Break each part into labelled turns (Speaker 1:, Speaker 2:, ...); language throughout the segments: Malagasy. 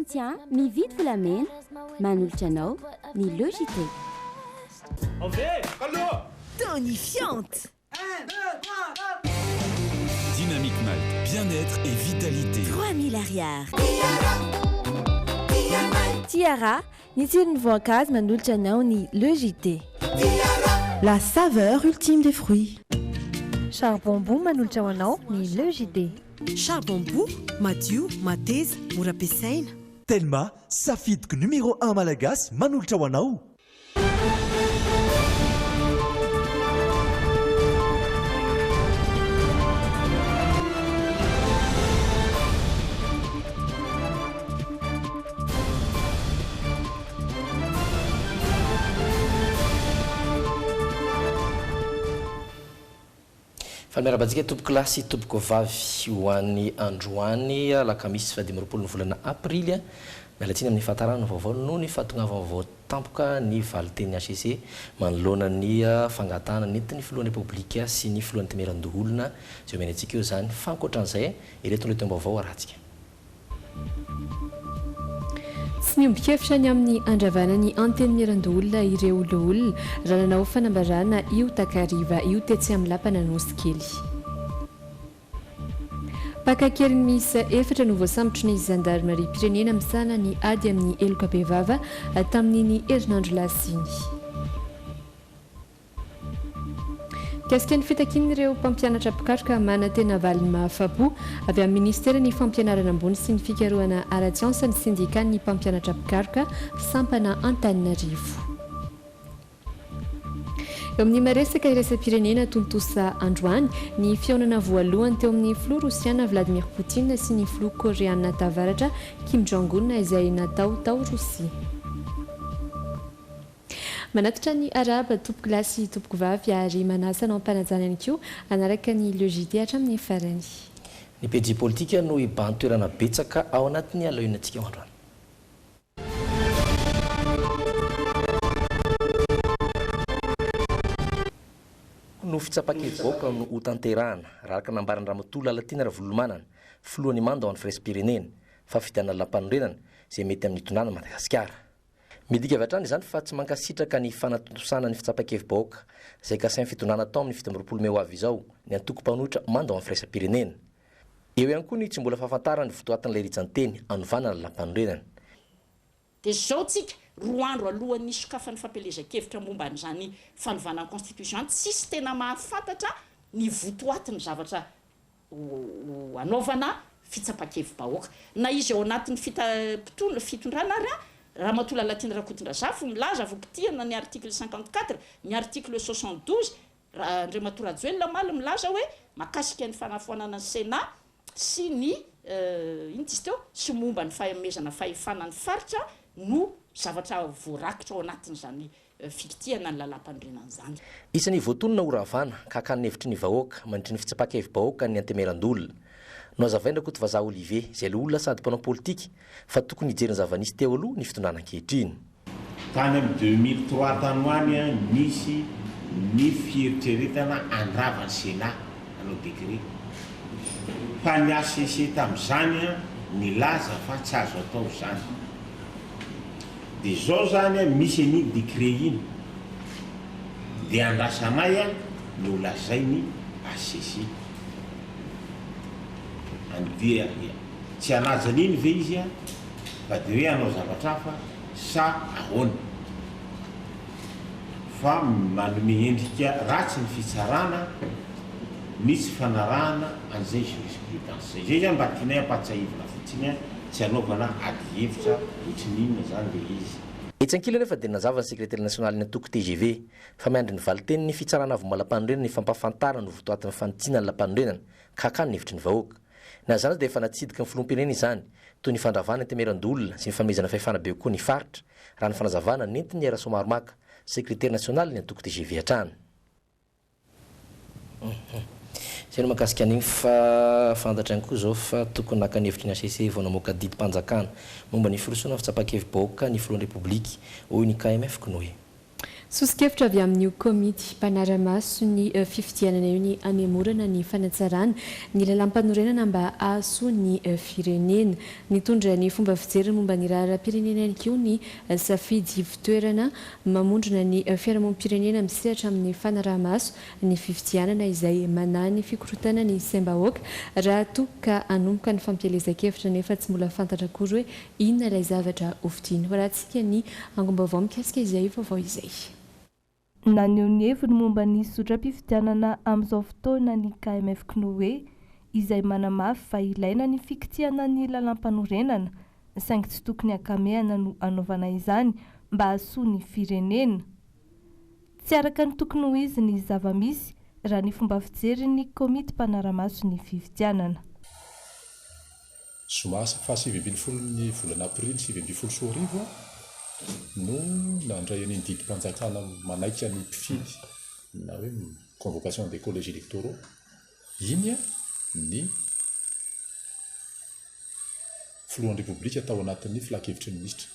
Speaker 1: entretien mividy volamena manolotra anao ny logité.
Speaker 2: Tonifiante.
Speaker 3: Dynamique Malte, bien-être et vitalité.
Speaker 2: 3000 ariary.
Speaker 4: Tiara, ny tsirony voankazo manolotra anao ny logité.
Speaker 5: La saveur ultime des fruits.
Speaker 4: Charbon manolotra anao ny logité.
Speaker 5: Charbon madio, mateza, mora ampiasaina.
Speaker 6: Telma, safidiko numéro 1 malagasy manolotra ho anao.
Speaker 7: Falmerabantsika tompoko lasy tompoko vavy ho an'ny androany lakamisy 20 ny volana aprily mialatsiny amin'ny fahatarana vaovao no ny fahatongavana vaovao tampoka ny valiteny HCC manoloana ny fangatahana nentin'ny filohan'ny republika sy ny filohan'ny temeran-doholona izay omena antsika eo zany fa ankoatran'izay ireto ny lohatenim-baovao arahantsika.
Speaker 8: Tsy miombon-kevitra ny amin'ny andravanany anteny miran-doholona ireo olona raha nanao fanambarana io takariva io tetsy amin'ny lapana nosy kely. Pakakeriny miisa efatra no voasambotra ny zandarmaria pirenena misana ny ady amin'ny eloka bevava tamin'ny herinandro lasiny. Kasika ny fitakin'ireo mpampianatra pikaroka manantena valiny mahafapo avy amin'ny ministera ny fampianarana ambony sy ny fikarohana ara-tsiansa ny sindikan'ny mpampianatra pikaroka sampana Antananarivo. Eo amin'ny maresaka iraisam-pirenena tontosa androany ny fihaonana voalohany teo amin'ny filoha rosiana Vladimir Poutine sy ny filoha koreana tavaratra Kim Jong-un izay natao tao Rosia. Manatitra ny araba tompoko lasy tompoko vavy ary manasa anao ampanajana ihany koa anaraka ny logité hatramin'ny farany.
Speaker 7: Ny pejy politika no ibantoerana betsaka ao anatin'ny alohanantsika androany. No fitsapakevy-baoaka no hotanterahana raharaka nambarany Ramatoa Lalatiana Ravolomanana filohan'ny mando ao amin'ny firenena fa fidianana lampanondrenana izay mety amin'ny tonana Madagasikara. Midika avy hatrany izany fa tsy mankasitraka ny fanatontosana ny fitsapakevy-baoaka izay kasain'ny fitonana tao amin'ny 17 Meo avy izao ny antoko-mpanohitra mando ao amin'ny firaisam-pirenena. Eo ihany koa ny tsy mbola fahafantarana ny votoatin'ilay rijan-teny anovanana ny lampanondrenana.
Speaker 9: Dia zao tsika roa andro alohan'ny sokafan'ny fampelezan-kevitra momba an'izany fanovana constitution tsisy tena mahafantatra ny votoatin'ny zavatra anaovana fitsapakevy-bahoaka na izy ao anatin'ny fitondrana ary Ramatoa Lalatiana Rakotondrazafy milaza vokitihana ny article 54 ny article 72 Andriamatoa Rajoelina Maly milaza hoe makasika ny fanafoanana ny Sénat sy ny sy momba ny fahamezana fahefana ny faritra no zavatra voarakitra ao anatin'izany fikitihana ny lalam-pandrenana izany.
Speaker 7: Isan'ny voatonona ho ravana kakan'ny hevitry ny vahoaka mandritry ny fitsapakevy-bahoaka ny antemeran-dolona. No azavaina koa vazaha Olivier izay olona sady mpanao politika fa tokony hijeriny zavanisy teo aloha ny fitonana ankehitriny.
Speaker 10: Tany amin'ny 2003 tanoany misy ny fieritreretana andravany Sénat anao décret. Fa ny ACC tamin'izany nilaza fa tsy azo atao izany. Dia zao zany misy ny décret iny dia andrasanay no lazainy ACC. Andia tsy anajany iny ve izy fa dia hoe anao zavatra hafa sa ahoana fa manome endrika ratsy ny fitsarana misy fanarahana an'izay jurisprudence izay zany mba tianay ampatsahivina fotsiny tsy anaovana ady hevitra ohatrin'inona zany le izy.
Speaker 7: Etsankilana efa dia nazava ny sekretary nasionaly ny antoko TGV fa miandry ny valiteny ny fitsarana avy malam-panondrenana ny fampafantarana ny votoatin'ny fanitsinana lampanondrenana kakany ny hevitry ny vahoaka. Na zany dia efa natsidika ny filoham-pirenena izany toy ny fandravana temeran-dolona sy ny famezana fahefana be koa ny faritra raha ny fanazavana nentin'ny Era Somaromaka sekretary nasionaly ny antoko TGV hatrany. Izay no mahakasika an'igny fa fantatrany koa zao fa tokony naka ny hevitry ny ACC vao namoaka didim-panjakana momba ny firosoana fitsapakevy-bahoaka ny filohan'ny Repoblika hoy ny KMF Konoe.
Speaker 8: Sosikevitra avy amin'io komity mpanaramaso ny fifidianana io ny amemorana ny fanatsarana ny lalam-panorenana mba ahasoa ny firenena. Nitondra ny fomba fijeriny momba ny raharaham-pirenena ihany koa ny safidy fitoerana mamondrona ny fiarahamonim-pirenena misehatra amin'ny fanaramaso ny fifidianana izay manahy ny fikorotana ny sembahoaka raha toa ka anomboka ny fampielezan-kevitra nefa tsy mbola fantatra akory hoe inona ilay zavatra hovidiana. Horantsika ny angom-baovao mikasika izay vaovao izay.
Speaker 4: Naneho ny heviny momba ny sotram-pifidianana amin'izao fotoana ny KMF Knoe izay manamafy fa ilaina ny fikitiana ny lalam-panorenana saingy tsy tokony akamehana no anaovana izany mba hahasoa ny firenena. Tsy araka ny tokony ho izy ny zava-misy raha ny fomba fijery ny komity mpanaramaso ny fifidianana.
Speaker 11: Somasa fa 7 ny volana aprily 2024 no nandray ny didim-panjakana manaika ny mpifidy na hoe convocation des collèges électoraux iny ny filohan'ny république tao anatin'ny filakevitry ny minisitra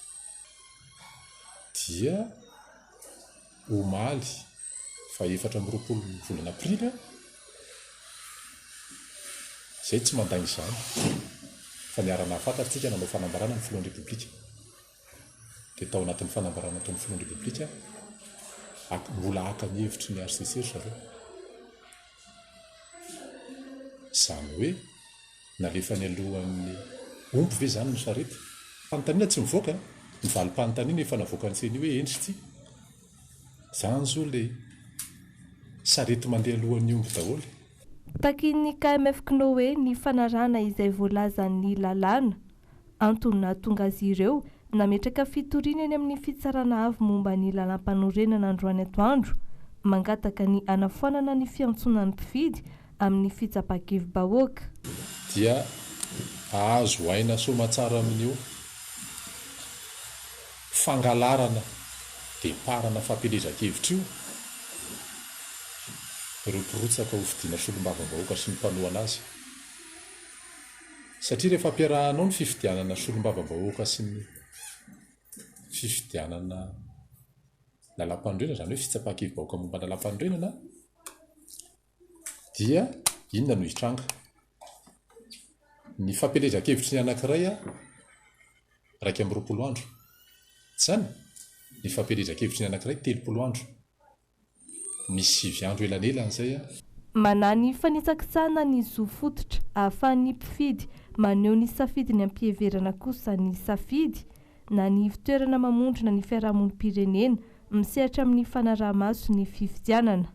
Speaker 11: dia omaly fa 4 volana aprily zay tsy mandagny izany fa niarana fantatsika nanao fanambarana ny filohan'ny république dia tao anatin'ny fanambarana taon'ny filohan'ny république mbola haka ny hevitry ny RCC zareo izany hoe nalefa ny alohan'ny omby ve zany ny sarety fanontaniana tsy mivoaka ny valim-panontaniana efa navoaka ny seny hoe endritsy zany zao le sarety mandeha alohan'ny omby daholo.
Speaker 4: Takin'ny KMF Knoe ny fanarana izay voalaza ny lalàna antony nahatonga azy ireo nametraka fitoriana eny amin'ny fitsarana avy momba ny lalam-panorenana androany atoandro mangataka ny anafoanana ny fiantsonan'ny mpifidy amin'ny fitsapakevim-bahoaka
Speaker 11: dia azo aina somatsara amin'io fangalarana dia parana fampelezan-kevitra io ireo mpirotsaka ho fidiana solom-bava-bahoaka sy ny mpanohana azy satria rehefa ampiarahanao ny fifidianana solom-bava-bahoaka sy ny fifidianana lalam-panorenana zany hoe fitsapakevim-bahoaka momba lalam-panorenana dia inona no hitranga ny fampelezan-kevitry ny anankiray 2 andro zany ny fampelezan-kevitry ny anankiray 3 andro misy 9 andro elanelan'izay
Speaker 4: manany fanitsakitsana ny zo fototra ahafahan'ny mpifidy maneho ny safidy ny ampiheverana kosa ny safidy na ny fitoerana mamondrona ny fiarahamonim-pirenena misehatra amin'ny fanaraha-maso ny fifidianana.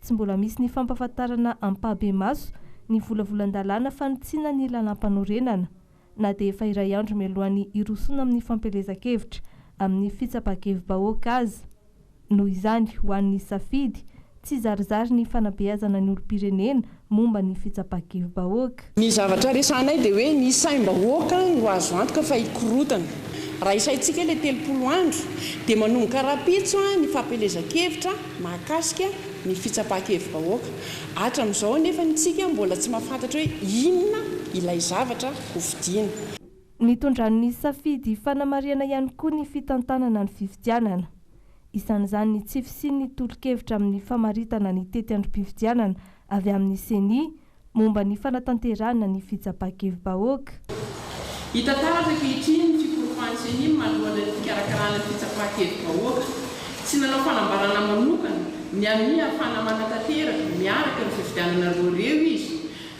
Speaker 4: Tsy mbola misy ny fampahafantarana ampabe maso ny volavolan-dalàna fanitsiana ny lalam-panorenana na dia efa iray andro mialohan'ny irosona amin'ny fampelezan-kevitra amin'ny fitsapakevim-bahoaka azy. Noho izany ho an'ny safidy tsy zarizary ny fanabeazana ny olom-pirenena momba ny fitsapakevim-bahoaka.
Speaker 9: Ny zavatra resanay dia hoe ny saim-bahoaka no azo antoka fa hikorotana. Raha isaintsika ilay 30 andro dia manomboka rapitso ny fampelezan-kevitra mahakasika ny fitsapakevim-bahoaka. Hatramin'izao nefa nitsika mbola tsy mahafantatra hoe inona ilay zavatra hovidiana.
Speaker 4: Nitondran'ny safidy fanamariana ihany koa ny fitantanana ny fifidianana. Isan'izany ny tsy fisiany ny tolo-kevitra amin'ny famaritana ny tety androm-pifidianana avy amin'ny seni momba ny fanatanterana ny fitsapakevim-bahoaka.
Speaker 12: Hita taratra ankehitriny ny fikorofan'ny seni manoloana ny fikarakarana ny fitsapakevim-bahoaka. Tsy nanao fanambarana manokana ny amin'ny ahafana manatanteraka miaraka ny fifidianana roareo izy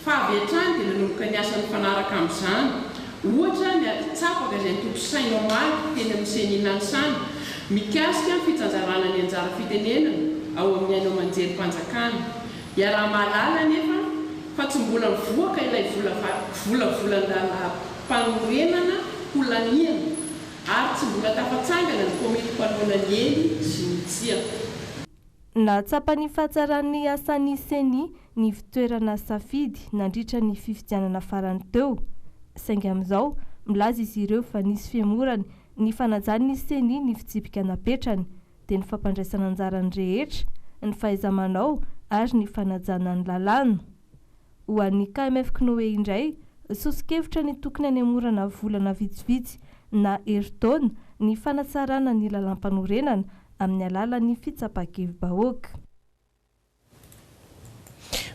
Speaker 12: fa avy hatrany dia nanomboka ny asan'ny fanaraka amin'izany. Ohatra ny atitsapaka izay nitoko saina omaly teny amin'ny seni nanosany mikasika ny fitsanjarana ny anjara fitenenana ao amin'ny aino manjery mpanjakana. Iaraha mahalala nefa fa tsy mbola mivoaka ilay volavolan-dalam-panorenana ho laniana ary tsy mbola tafatsangana ny komity mpanoana ny eny sy ny tsia.
Speaker 4: Natsapa ny fahatsaran'ny asan'ny seni ny fitoerana safidy nandritra ny fifidianana farany teo. Saingy amin'izao milaza izy ireo fa nisy fiemorany ny fanajany seni ny fitsipika napetrany dia ny fampandraisana anjarany rehetra ny fahaiza-manao ary ny fanajana ny lalàna. Ho an'ny KMF Knoe indray sosikevitra ny tokony hanemorana volana vitsivitsy na herintaona ny fanatsarana ny lalam-panorenana amin'ny alalan'ny fitsapakevim-bahoaka.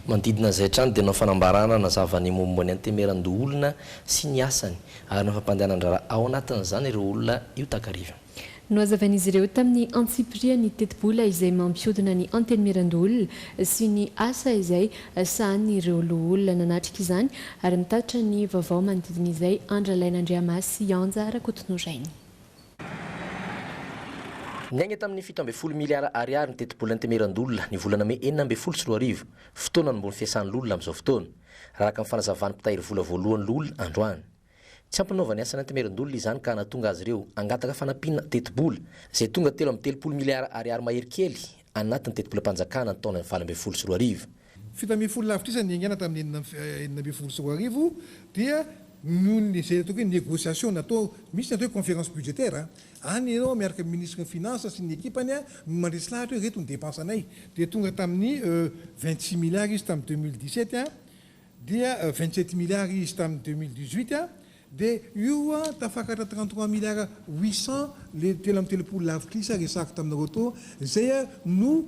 Speaker 7: Manodidina izay trano dia nao fanambarana nazavany momba ny antemeran-doolona sy ny asany ary no fampandehanan-drara ao anatin'izany ireo olona io takariva.
Speaker 8: No azavan'izy ireo tamin'ny antsipria ny tetibola izay mampiodina ny antemeran-doolona sy ny asa izay sahany ireo loolona nanatrika izany ary mitatra ny vaovao manodidina izay Andralain'Andriamasy Yanja Rakotonorainy.
Speaker 7: Niaigna tamin'ny 7 miliara ariary ny tetibola antemeran-doolona ny volana May 9 sy 4 fotoana ambony fiasan'ny lolona amin'izao fotoana araka ny fanazavany mpitahiry vola voalohany lolona androany. Tsy ampanaovany asany antemeran-doolona izany ka nahatonga azy ireo angataka fanampiana tetibola izay tonga telo amin'ny 30 miliara ariary mahery kely anatin'ny tetibolam-panjakana ny taona 20 sy 4.
Speaker 13: Fitambin'ny lavitra niaingana tamin'ny 20 sy 4 dia nohon'ny zay atao hoe négociation natao misy natao hoe conférence budgétaire any ianao miaraka ministre finance sy ny équipany no mandresy lahatra hoe reto ny dépensanay dia tonga tamin'ny 26 milliards izy tamin'ny 2017 dia 27 milliards izy tamin'ny 2018 dia io tafakatra 33 milliards 800 le telo amin'ny telopolo lavitrisa resako taminareo to zay no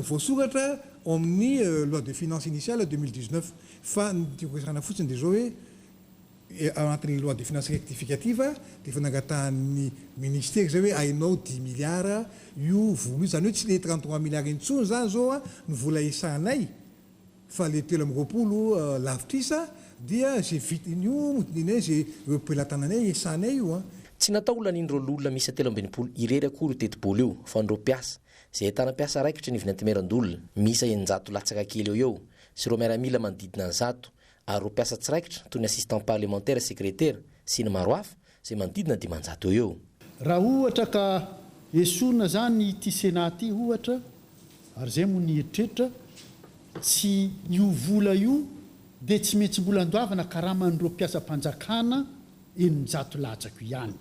Speaker 13: voasoratra amin'ny loi de finance initiale 2019 fa nitokosana fotsiny dia zao hoe anatin'ny loi de finances rectificative dia fanangatahan'ny ministère zay hoe ainao 10 milliards io vola zany hoe tsy le 33 milliards intsony zany zao ny vola isanay fa le telo amin'ny roapolo lavitrisa dia zay vitin'io modinay zay pelatananay isanay io
Speaker 7: tsy natao olanin'ireo lolona misy 17 irery akory io tetibola io fa nireo mpiasa zay ahitana mpiasa raikitra niviny antemeran-doolona misy 900 latsaka kely eo sy ireo miaramila manodidina ny 100 ary ireo mpiasa tsiraikitra toy ny assistant parlementaire secrétaire sy ny maro hafa zay manodidina 500 eo.
Speaker 14: Raha ohatra ka esorina zany ity senaty ohatra ary zay mo ny eritreritra tsy io vola io dia tsy maintsy mbola andoavana karaman'ireo mpiasa-panjakana 900 latsaka ihany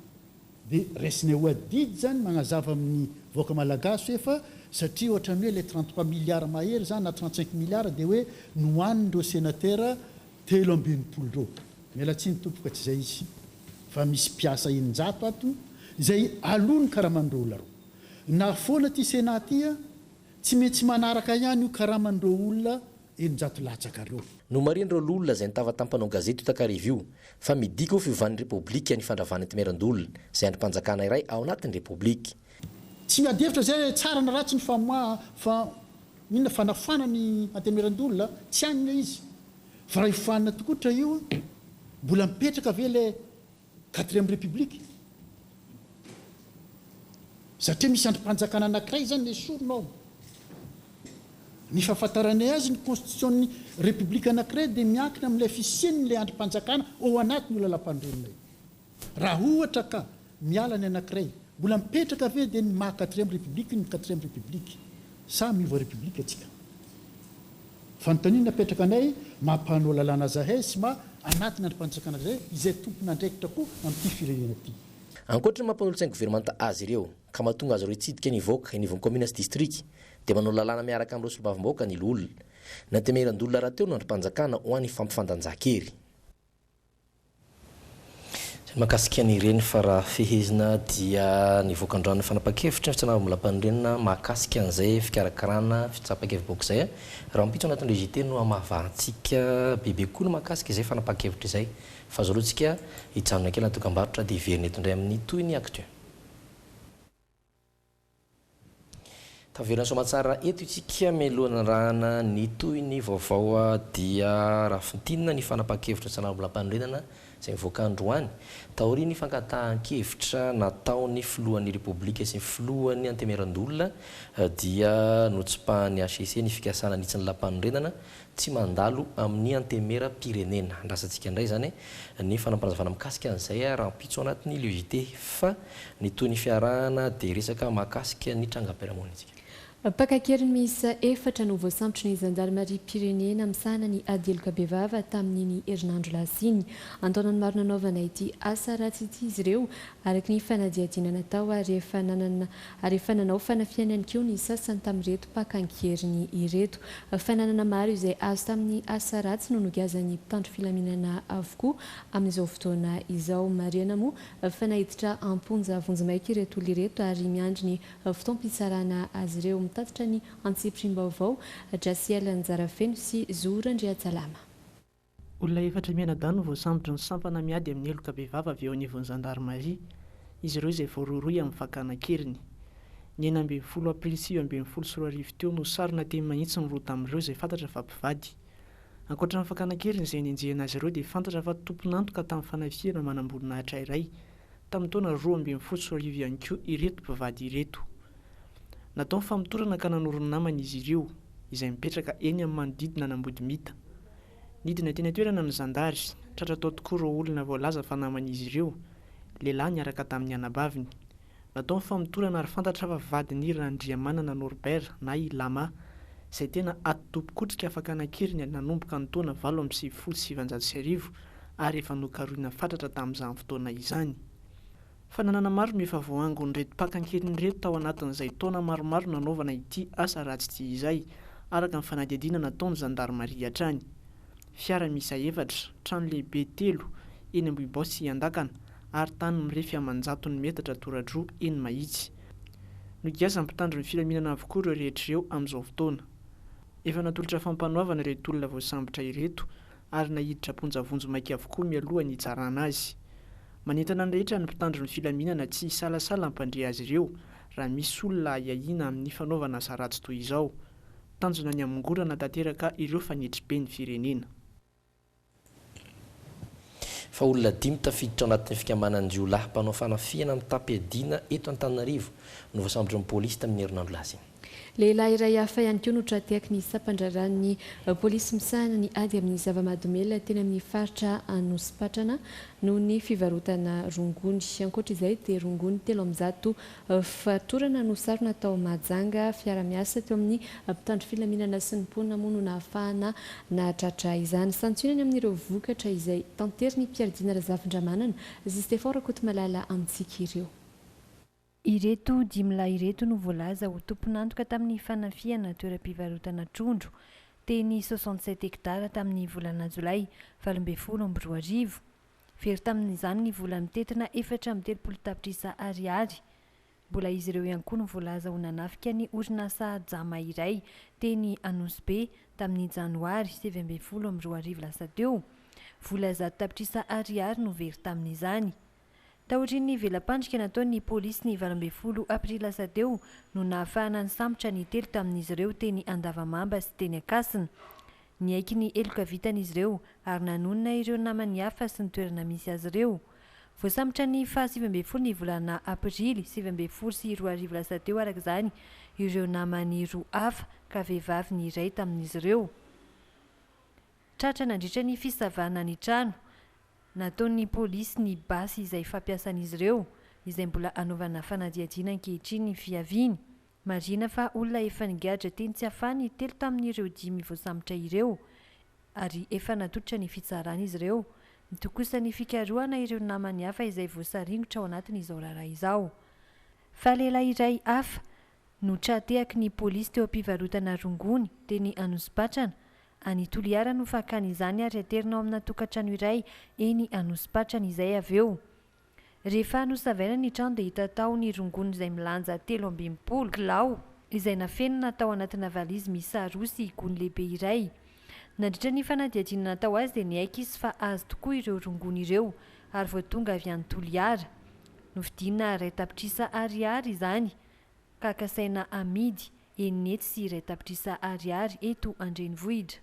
Speaker 14: dia resina ho adidy zany magnazava amin'ny voaka malagasy efa satria ohatrany hoe le 33 milliards mahery zany na 35 milliards dia hoe nohanindreo sénateur 320 reo miala tsy nitompoka tsy zay izy fa misy mpiasa 900 ato izay alony karaman'ireo olona reo na foana ty senaty tsy maintsy manaraka ihany io karaman'ireo olona 900 latsaka reo.
Speaker 7: No marin'ireo lolona izay nitava tampanao gazety io takariva io fa midika ho fiovan'ny repoblika ny fandravany antemeran-doolona izay andrim-panjakana iray ao anatin'ny repoblika.
Speaker 14: Tsy miadevitra zay tsara na ratsy ny fa minona fanafana ny antemeran-doolona tsy anina izy fa raha ifanina tokotra io mbola mipetraka ve le 4e république satria misy andrim-panjakana anankiray zany le soronao ny fahafantaranay azy ny constitution'ny république anankiray dia miankina amin'ilay fisian'ilay andrim-panjakana ao anatiny olo lampandrenonay raha ohatra ka miala ny anankiray mbola mipetraka ve dia ny maha 4e république ny 4e république sa miova république atsika fanontaniana napetraka anay mampanao lalàna zahay sy ma anatin'ny andrim-panjakana zay izay tompona andraikitra koa amin'ity firenena ity.
Speaker 7: Ankoatra ny mampanolo-tsainy gouvernemanta azy ireo ka mahatonga azy ireo hitsidika nivoaka nivon'ny commune sy district dia manao lalàna miaraka amin'ireo solombavam-bahoaka ny lolona nantemeran-doolona raha teo no andrim-panjakana ho an'ny fampifandanjakery. Mahakasika an'ireny fa raha fehezina dia nivoaka androany fanapa-kevitra ny fitsanava milampanrenina mahakasika an'izay fikarakarana fitsapakevim-bahoaka izay raha mipitso anatin'ireo JT no amavahantsika bebe koa no mahakasika izay fanapa-kevitra izay fa zao alohantsika hijanona kely natokam-barotra dia hiverina eto indray amin'ny toy ny actu. Taverina somatsara eto isika meloana rana ny toy ny vaovao dia raha fintinina ny fanapa-kevitra ny tsanava milampanrenana izay mivoaka androany taoriana ny fankatahan-kevitra nataon'ny filohan'ny repoblika sy ny filohan'ny antemeran-doolona dia notsipahany HCC ny fikasana nitsy ny lampanrenana tsy mandalo amin'ny antemera pirenena andrasantsika indray zany ny fanampanazavana mikasika an'izay raha mpitso anatin'ny LUJT fa ny toy ny fiarahana dia resaka mahakasika ny trangam-piarahamonina.
Speaker 8: Pakakeriny miisa efatra no voasambotra ny zandarmaria pirenena misahana ny adeloka bevava tamin'iny herinandro lasiny. Antaonany maro nanaovana ity asa ratsy ity izy ireo araky ny fanadiadina natao ary efa nanao fanafiana ihany koa ny sasany tamin'ireto pakankeriny ireto. Fananana maro izay azo tamin'ny asa ratsy no nogazan'ny mpitandro filaminana avokoa amin'izao fotoana izao. Mariana moa fanahiditra amponja vonjimaika ireto olona ireto ary miandry ny fotoam-pitsarana azy ireo. Tatitra ny antsiprim-baovao Jasiela Njarafeno sy Zora Ndriatsalama.
Speaker 15: Olona efatra mianadahy no voasambotra ny sampana miady amin'ny heloka bevava avy eo anivon'ny zandarmaria. Izy ireo izay voarohirohy amin'ny fakana-keriny. Ny 9 aprily 2024 teo no sarina teny mahitsy ny roa tamin'ireo izay fantatra fa mpivady. Ankoatra ny fakana-keriny izay nenjehana azy ireo dia fantatra fa tompon'antoka tamin'ny fanafiana manam-boninahitra iray tamin'ny taona 2024 ihany koa ireto mpivady ireto. Natao famotorana ka nanorony namana izy ireo izay mipetraka eny amin'ny manodidina Nambodimita. Nidina teny toerana amin'ny zandary, tratra tao tokoa ireo olona voalaza fa naman'izy ireo, lehilahy niaraka tamin'ny anabaviny. Natao famotorana ary fantatra fa vadiny Randriamanana Norbert na i Lama, izay tena atopo-kotrika fakana-keriny nanomboka ny taona 8 ary efa nokarohina fatratra tamin'izany fotoana izany. Fananana maro mefa voango reto pakan-keriny reto tao anatin'izay taona maromaro nanaovana ity asa ratsy ity izay araka ny fanadiadiana nataon'ny zandarmaria hatrany. Fiara miisa 4, trano lehibe 3 eny Ambohibao sy Andakana ary tany mirefy amanjaton'ny metatra toradroa eny Mahitsy. Nogasa mpitandro ny filaminana avokoa ireo rehetr'ireo amin'izao fotoana. Efa natolotra fampanoavana ireto olona voasambotra ireto ary nahiditra ponjavonjomaika avokoa mialoha ny hitsarana azy. Manentana ny rehetra ny mpitandro ny filaminana tsy salasala mpandre azy ireo raha misy olona hiahina amin'ny fanaovana asa ratsy toy izao. Tanjona ny amongorana tanteraka ireo fanitry-be ny firenena.
Speaker 7: Fa olona 5 tafiditra anatin'ny fikamanan'ny jiolahy mpanao fanafiana amin'ny Tampedina eto Antananarivo no voasambotra ny pôlisy tamin'ny herinandro lasiny.
Speaker 8: Lehilahy iray hafa ihany koa no trateaky ny sampandraran'ny pôlisy misahana ny ady amin'ny zava-mahadomela teny amin'ny faritra Anosipatrana noho ny fivarotana rongony. Ankoatra izay dia rongony 300 fatorana no sarona tao Mahajanga fiara-miasa teo amin'ny mpitandro filaminana sy ny mponina moa no nahafahana nahatratra izany. Santionany amin'ireo vokatra izay tanteriny Piardina Razafindramanana zy Stefan Rakotomalala amintsika ireo.
Speaker 16: Ireto 5 lahy ireto no voalaza ho tompon'antoka tamin'ny fanafiana toeram-pivarotana trondro teny 67 hektara tamin'ny volana Jolay 2024. Very tamin'izany ny vola mitetina 430 tapitrisa ariary. Mbola izy ireo ihany koa no voalaza ho nanafika ny orinasa jama iray teny Anosy tamin'ny janoary 2024 lasa teo. Vola 10 tapitrisa ariary no very tamin'izany. Taorian'ny velam-pandrika nataon'ny pôlisy ny 12 aprily lasa teo no nahafahana ny sambotra ny 3 tamin'izy ireo teny Andavamamba sy teny Akasina. Niaiky ny eloka vitan'izy ireo ary nanonona ireo namany hafa sy ny toerana misy azy ireo. Voasambotra ny faha 17 ny volana aprily 2024 sy 2024 lasa teo arak'izany ireo namany roa hafa ka vehivavy ny iray tamin'izy ireo. Tratra nandritra ny fisavana ny trano. Nataon'ny pôlisy ny basy izay fampiasan'izy ireo izay mbola anaovana fanadiadiana ankehitriny ny fiaviany. Marina fa olona efa nigadra teny tsy afany 3 tamin'ireo 5 voasambotra ireo ary efa natolotra ny fitsarana izy ireo. Nitokosa ny fikarohana ireo namany hafa izay voasaringotra ao anatin'izao raharaha izao. Fa lehilahy iray hafa no trateaky ny pôlisy teo am-pivarotana rongony teny Anosipatrana. Any Toliara no fakana izany ary aterina ao amina tokantrano iray eny Anosipatrana izay avy eo. Rehefa nosavaina ny trano dia hita tao ny rongony izay milanja 320 kilao izay nafenina tao anatina valizy misy roa sy gony lehibe iray. Nandritra ny fanadiadiana natao azy dia niaiky izy fa azo tokoa ireo rongony ireo ary voatonga avy any Toliara. Novidina 2 tapitrisa ariary izany ka kasaina amidy enety sy 2 tapitrisa ariary eto Andrenivohitra.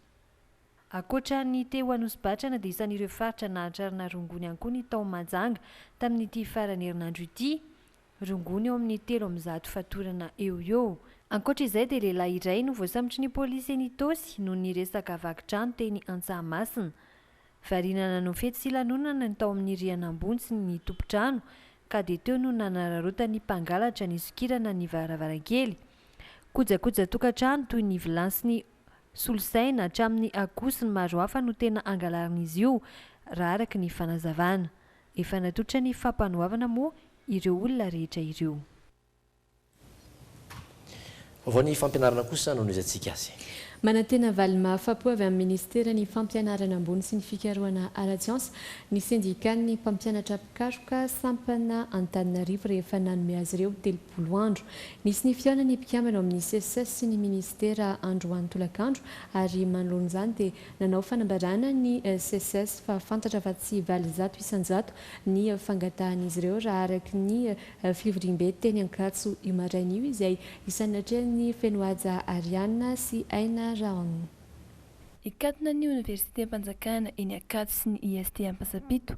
Speaker 16: Akoatra ny teo Anosipatrana dia isan'ireo faritra nahatrarina rongony ihany koa ny tao Mahajanga tamin'ity farany herinandro ity. Rongony eo amin'ny 300 fatorana eo. Ankoatra izay dia lehilahy iray no voasambotry ny pôlisy eny Itosy noho ny resaka vakitrano teny Antsahamasina. Variana nanao fety sy lanonana ny tao amin'ny rihana ambony sy ny tompontrano ka dia teo no nanararota ny mpangalatra ny sokirana ny varavarankely. kojakoja tokantrano toy ny vilany sy ny solosaina hatramin'ny akosiny maro hafa no tena angalarin'izy io raha araka ny fanazavana. Efa natolotra ny fampanohavana moa ireo olona rehetra ireo.
Speaker 7: Vaovao ny fampianarana kosa no izantsika azy.
Speaker 8: Manantena valy mahafapo avy amin'ny ministera ny fampianarana ambony sy ny fikarohana ara-tsiansa ny sindikan'ny mpampianatra pikaroka sampana Antananarivo rehefa nanome azy ireo 3 andro. Nisy ny fihaonany mpikambana amin'ny CSS sy ny ministera androany tolakandro ary manoloana izany dia nanao fanambarana ny CSS fa fantatra fa tsy valy 100 isan-jato ny fangatahan'izy ireo raha araky ny Fivoriambe teny Ankatso io maraina io izay isan'ny hatreny Fenoaja Ariana sy Aina Raon.
Speaker 4: Ikatona ny Université Mpanjakana eny Ankatso sy ny IST Ampasapito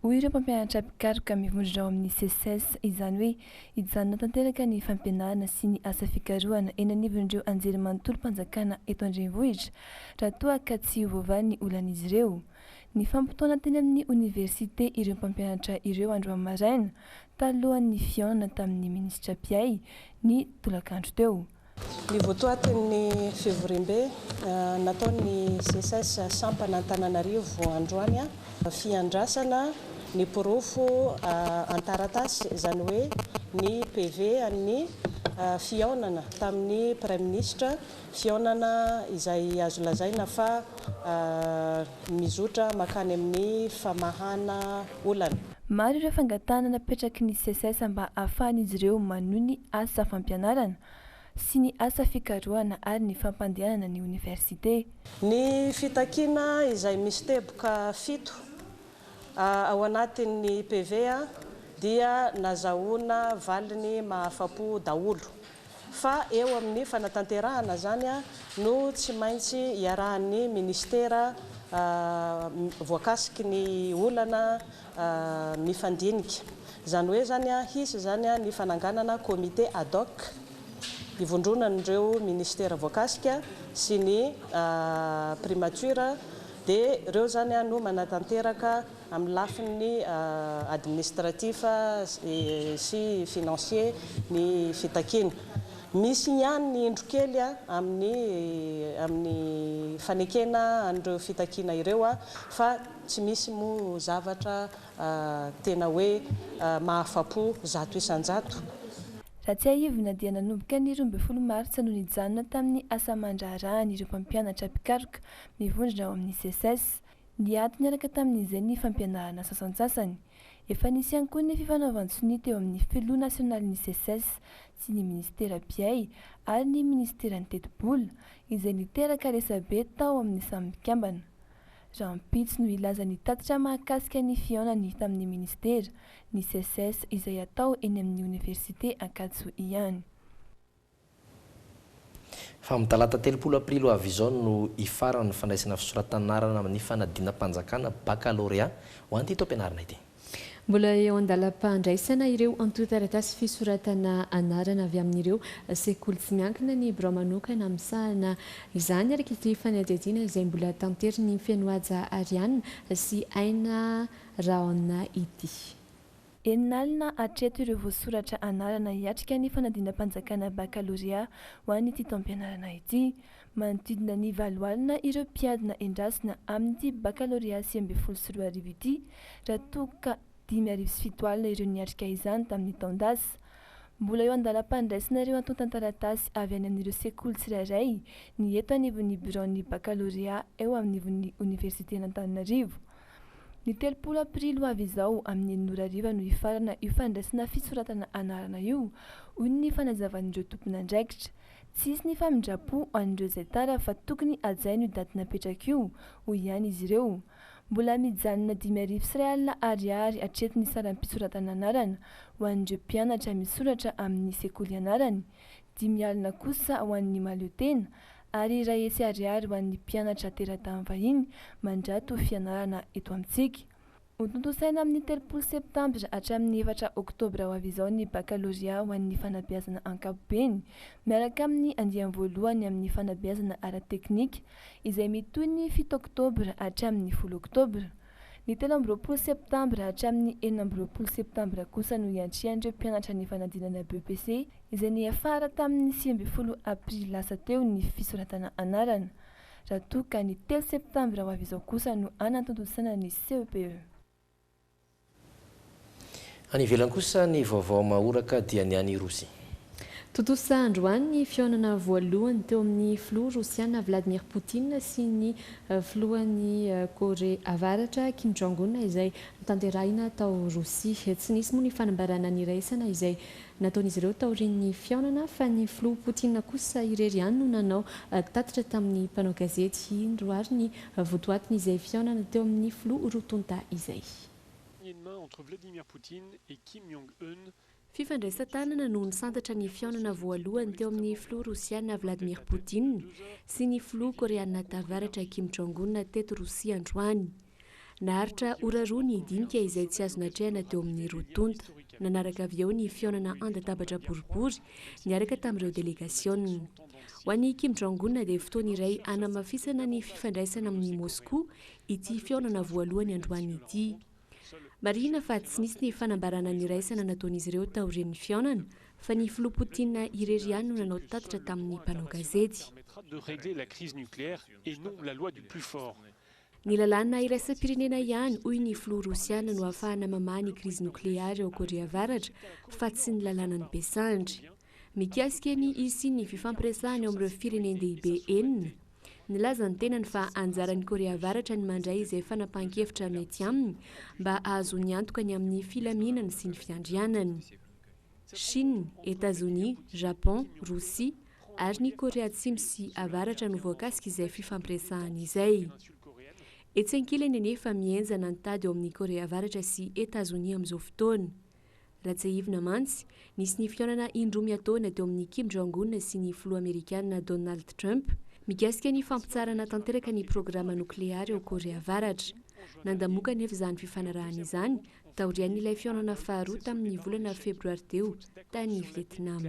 Speaker 4: hoy ireo mpampianatra pikaroka mivondrona ao amin'ny CSS izany hoe hijanona tanteraka ny fampianarana sy ny asa fikarohana eny anivon'ireo anjerimanontolo Mpanjakana eto Andrenivohitra raha toa ka tsy hovaova ny olan'izy ireo. Ny fampitoana teny amin'ny université ireo mpampianatra ireo andro maraina talohan'ny fihaonana tamin'ny ministra Piay ny tolakandro teo.
Speaker 17: Ny voatoatin'ny Fivoriambe nataon'ny CSS sampana Antananarivo androany fiandrasana ny porofo antaratasy izany hoe ny PV amin'ny fihaonana tamin'ny Prime Ministre fihaonana izay azo lazaina fa mizotra makany amin'ny famahana olana.
Speaker 4: Maro ireo fangatana napetraky ny CSS mba ahafahan'izy ireo manohy ny asa fampianarana sy ny asa fikarohana ary ny fampandehanana ny université.
Speaker 17: Ny fitakiana izay misy teboka 7 ao anatin'ny PV dia nazahoana valiny mahafapo daholo. Fa eo amin'ny fanatanterahana zany no tsy maintsy iarahan'ny ministera voakasiky ny olana mifandinika. Zany hoe zany hisy zany ny fananganana comité ad hoc ivondronan'ireo ministera voakasika sy ny primature dia ireo zany no manatanteraka amin'ny lafiny administratif sy financier ny fitakiana. Misy ihany ny indro kely amin'ny fanekena an'ireo fitakiana ireo fa tsy misy mo zavatra tena hoe mahafapo 100 isan-jato.
Speaker 4: Raha tsy haivina dia nanomboka ny 12 Martsa no nijanona tamin'ny asa mandraharahany ireo mpampianatra pikaroka mivondrona ao amin'ny CSS. Ny antony araka tamin'izay ny fampianarana sasantsasany. Efa nisy ihany koa ny fifanaovan-tsony teo amin'ny filoha nasionalin'ny CSS sy ny ministera Piay ary ny ministera Tetebola izay niteraka resabe tao amin'ny samy mpikambana. Jean Pitso no ilaza ny tatitra mahakasika ny fihaonany tamin'ny ministera ny CSS izay atao eny amin'ny université Ankatso ihany.
Speaker 7: Fa amin'ny talata 3 aprily avy izao no ifarana ny fandraisana fisoratanarana amin'ny fanadinam-panjakana baccalauréat ho an'ity taom-pianarana ity.
Speaker 8: Mbola eo andalam-pandraisana ireo antotan-taratasy fisoratana anarana avy amin'ireo sekoly tsy miankina ny birao manokana misahana izany araka ity fanadihadiana izay mbola tantery ny Fenoaja Ariana sy Aina Raona ity.
Speaker 4: Enalina atreto ireo voasoratra anarana hiatrika ny fanadinam-panjakana baccalauréat ho an'ity taom-pianarana ity. Manodidina ny valoalina ireo mpiadina endrasina amin'ity baccalauréat 2024 ity raha toa 5.7 alina ireo niatrika izany tamin'ny taondasa. Mbola eo andalam-pandraisana ireo antontan-taratasy avy any amin'ireo sekoly tsirairay ny eto anivon'ny biraon'ny baccalauréat eo amin'nivon'ny université n'Antananarivo. Ny 3 aprily avy izao amin'ny 9:00 no ifarana io fandraisana fisoratana anarana io hoy ny fanazavan'ireo tompon'andraikitra. Tsisy ny famindrapo an'ireo izay tara fa tokony hajaina io daty napetraka io hoy ihany izy ireo. Mbola mijanona 5.000 alina ariary atreto ny saram-pisoratana anarana ho an'ireo mpianatra misoratra amin'ny sekoly anarany, 10 alina kosa ho an'ny maleotena ary iray hetsy ariary ho an'ny mpianatra teratany vahiny mandrato fianarana eto amintsika. Hotontosaina amin'ny 3 septambra hatramin'ny 4 oktobra ho avy izao ny baccalauréat ho an'ny fanabeazana ankapobeny miaraka amin'ny andiany voalohany amin'ny fanabeazana ara-teknika izay mitohy ny 7 oktobra hatramin'ny 10 oktobra.
Speaker 18: Ny 3 septambra hatramin'ny 4 septambra kosa no iantrian'ireo mpianatra ny fanadinana BEPC izay niafara tamin'ny 9 aprily lasa teo ny fisoratana anarana. Raha toa ka ny 3 septambra ho avy izao kosa no anatondosana ny CEPE.
Speaker 7: Any ivelany kosa ny vaovao mahoraka dia ny any Rosia.
Speaker 8: Totosa androany ny fionana voalohany teo amin'ny filoha rosiana Vladimir Poutine sy ny filohan'ny Korea Avaratra Kim Jong-un izay tanterahina tao Rosia. Tsy nisy moa ny fanambarana niraisana izay nataon'izy ireo taorian'ny fionana fa ny filoha Poutine kosa irery ihany no nanao tatitra tamin'ny mpanao gazety indroary ny votoatiny izay fionana teo amin'ny filoha rotonta izay.
Speaker 19: Entre Vladimir Poutine et Kim Jong-un.
Speaker 8: Fifandraisan-tanana no nisantatra ny fionana voalohany teo amin'ny filoha rosiana Vladimir Poutine sy ny filoha koreana tavaratra Kim Jong-un teto Rosia androany. Naharitra ora roa ny dinika izay tsy azo natrehana teo amin'ny rotonta. Nanaraka avy eo ny fionana andatabatra boribory niaraka tamin'ireo delegaciona. Ho an'ny Kim Jong-un dia fotoana iray anamafisana ny fifandraisana amin'ny Moscou ity fionana voalohany androany ity. Marina fa tsy nisy ny fanambarana niraisana nataon'izy ireo taorian'ny fionana fa ny filoha Poutine irery ihany no nanao tatitra tamin'ny mpanao gazety. Ny lalàna iraisam-pirenena ihany hoy ny filoha rosiana no ahafahana mamaha ny krizy nokleary ao Korea Avaratra fa tsy ny lalàna ny Besandry. Mikasika ny izy ny fifampiresahany ao amin'ireo firenendehibe enina. Nilaza ny tenany fa anjaran'ny Korea Avaratra ny mandray izay fanapahan-kevitra mety aminy mba ahazo ny antoka ny amin'ny filaminany sy ny fiandrianany. Chine, États-Unis, Japon, Rosia ary ny Korea Atsimo sy Avaratra no voakasika izay fifampiresahany izay. Etsy ankilany anefa mienjana ny tady eo amin'ny Korea Avaratra sy États-Unis amin'izao fotoana. Raha tsy ahivina mantsy, nisy ny fionana indroa miataona teo amin'ny Kim Jong-un sy ny filoha Amerikanina Donald Trump mikasika ny fampitsarana tanteraka ny programa nokleary ao Korea Avaratra. Nandamoka nefa izany fifanarahana izany taorian'ilay fionana faharoa tamin'ny volana febroary teo tany Vietnam.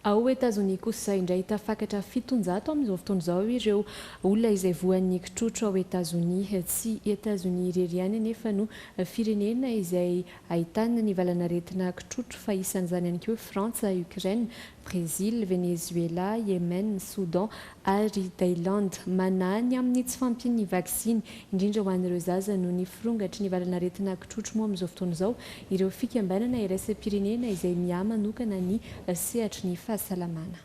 Speaker 8: Ao États-Unis kosa indray tafakatra 700 amin'izao fotoana izao ireo olona izay voan'ny kitrotro ao États-Unis. Tsy États-Unis irery ihany anefa no firenena izay ahitana ny valanaretina kitrotro fa isan'izany ihany koa Frantsa, Ukraine, Brésil, Venezuela, Yemen, Soudan ary Thaïlande. Manany amin'ny tsy fampian'ny vaksiny indrindra ho an'ireo zaza no ny firongatry ny valanaretina kitrotro moa amin'izao fotoana izao ireo fikambanana iraisam-pirenena izay mihamanokana ny sehatry ny fahasalamana.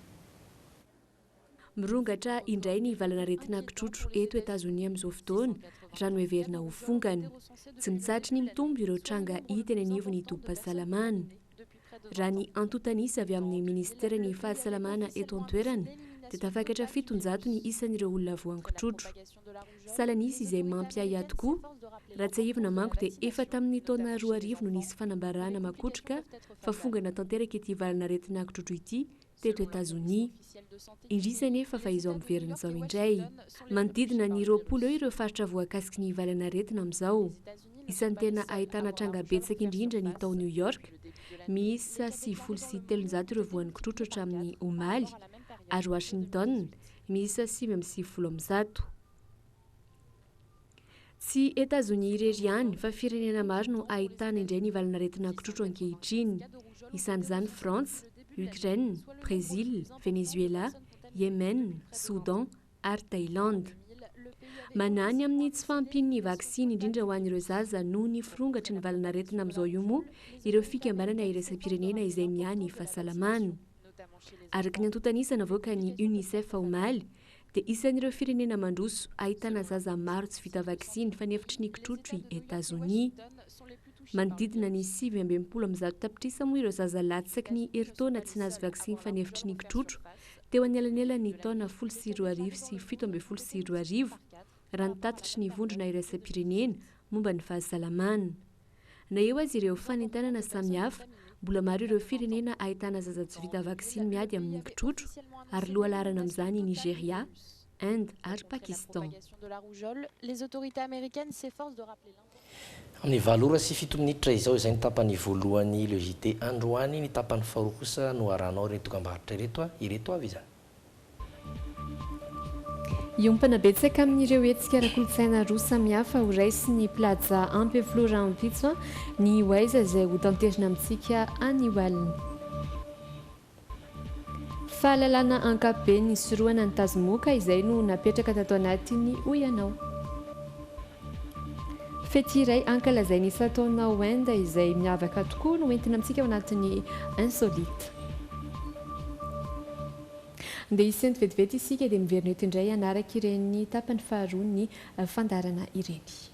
Speaker 8: Mirongatra indray ny valanaretina kitrotro eto États-Unis amin'izao fotoana raha no heverina ho fongana. Tsy mitsatry ny mitombo ireo tranga hita eny anivon'ny tobim-pahasalamana. Raha ny antotanisa avy amin'ny ministera ny fahasalamana eto an-toerana dia tafakatra 700 ny isan'ireo olona voan-kitrotro. Salanisa izay mampiahy tokoa. Raha tsy ahivina manko dia efa tamin'ny taona 2000 no nisy fanambarana makotrika fa fongana tanteraka ity valanaretina kitrotro ity teto États-Unis. Indrisy nefa fa izao miverina izao indray. Manodidina ny 20 eo ireo faritra voakasiky ny valanaretina amin'izao. Isan'ny tena ahitana tranga betsaka indrindra ny tao New York. Miisa 730 ireo voan'ny kitrotro hatramin'ny omaly ary Washington miisa 570. Tsy États-Unis irery ihany fa firenena maro no ahitana indray ny valanaretina kitrotro ankehitriny. Isan'izany Frantsa, Ukraine, Brésil, Venezuela, Yemen, Soudan ary Thaïlande. Manany amin'ny tsy fampian'ny vaksiny indrindra ho an'ireo zaza no ny firongatry ny valanaretina amin'izao io moa ireo fikambanana iraisam-pirenena izay miany fahasalamana. Araka ny antotanisana avoaka ny UNICEF omaly dia isan'ireo firenena mandroso ahitana zaza maro tsy vita vaksiny fa nefitry ny kitrotro i États-Unis. Manodidina ny 720 tapitrisa moa ireo zaza latsaky ny herintaona tsy nahazo vaksiny fa nefitry ny kitrotro teo anelanelany taona 12 sy 17 raha nitatitry ny vondrona iraisam-pirenena momba ny fahasalamana. Na eo azy ireo fanentanana samihafa, mbola maro ireo firenena ahitana zaza tsy vita vaksiny miady amin'ny kitrotro ary lohalarana amin'izany Nigeria, Inde ary Pakistan.
Speaker 7: Amin'ny 7 ora sy 7 minitra izao izay ny tapany voalohany le JT androany, ny tapany faharoa kosa no aranao ireto dokam-barotra ireto avy izany.
Speaker 8: iompana betsaka amin'ireo hetsika ara-kolotsaina roa samihafa ho raisy ny plaza ampy Florent Pitso ny oaiza izay ho tanterina amintsika any Walina. Fahalalana ankabe ny soroana ny tazomoka izay no napetraka tato anatiny Oianao. Fety iray ankalazainy isa taonao Inde izay miavaka tokoa no entina amintsika ao anatin'ny insolite. Dia isento vetivety isika dia miverina eto indray anaraka ireny tapany faharoa ny fandarana ireny.